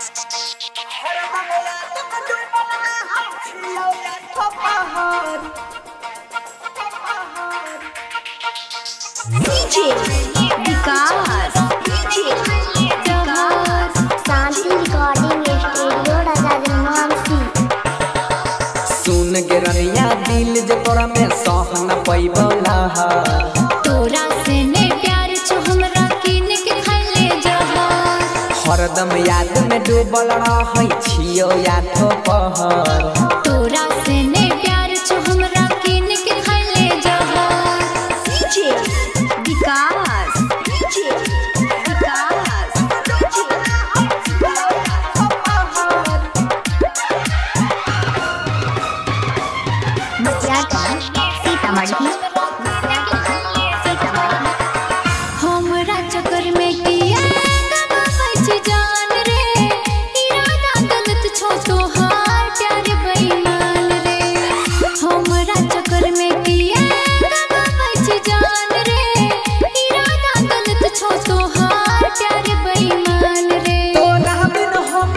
DJ विकास शांति recording studio राजा जनमानसी। सुन के रनिया दिल जे तोरा में सह न पैबला तोरा से ने प्यार छो हमरा किन के खले जहार हरदम याद में डूबल रहै छियो याठो पहर तोरा से ने प्यार छो हमरा किन के खले जहार। डीजे विकास हमरा चक्कर में किया कमाबै जान रे इरादा गलत छो तोहार प्यार बेईमान रे। हमरा चक्कर में किया कमाबै जान रे इरादा गलत छो तोहार प्यार बेईमान रे। तोरा बिन हम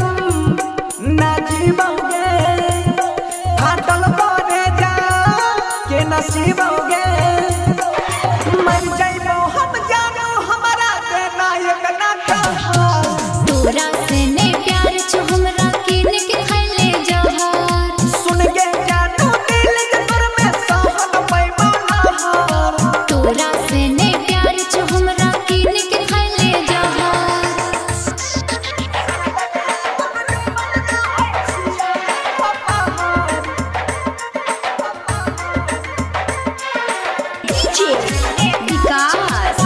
ना जीबोगे फाटल करे जा के नसीबोगे मर जाइबो हम जानो हमारा देना एक ना कहा तोरा से ने प्यार छो हमरा किन के खले जहार सुन के जानो दिल के तोर में सहन पैमाना तोरा से ने प्यार छो हमरा किन के खले जहार। डीजे विकास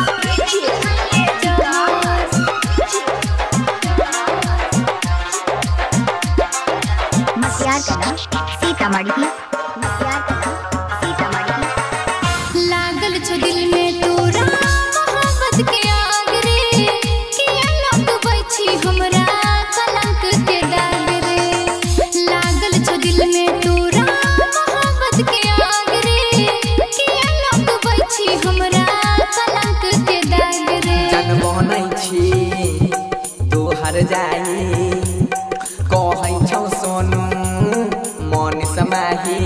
लागल छो दिल में तोरा मोहब्बत के आग रे किया लगबै छी हमरा कलंक के दाग रे। लागल छो दिल में तोरा मोहब्बत के आग रे किया लगबै छी हमरा कलंक के दाग रे। जन्मो नहीं छी तू हर जाई कहै छौ सोनू मन समाही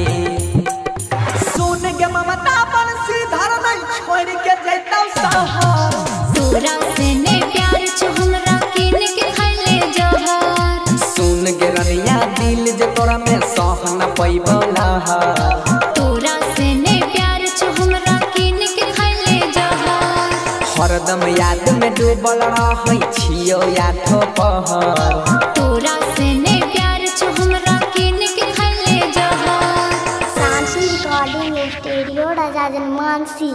सुन के ममता बंसी धर नहीं छोड़ के जैतौ सहार तोरा से ने प्यार छो हमरा किन के खले जहार सुन के रनिया दिल जे तोरा में सह न पैबला तोरा से ने प्यार छो हमरा किन के खले जहार हरदम याद में डूबल रहै छियो याठो पहर तोरा से ने प्यार छो हमरा किन के खले जहार। शांति रिकॉर्डिंग स्टूडियो राजा जनमानसी।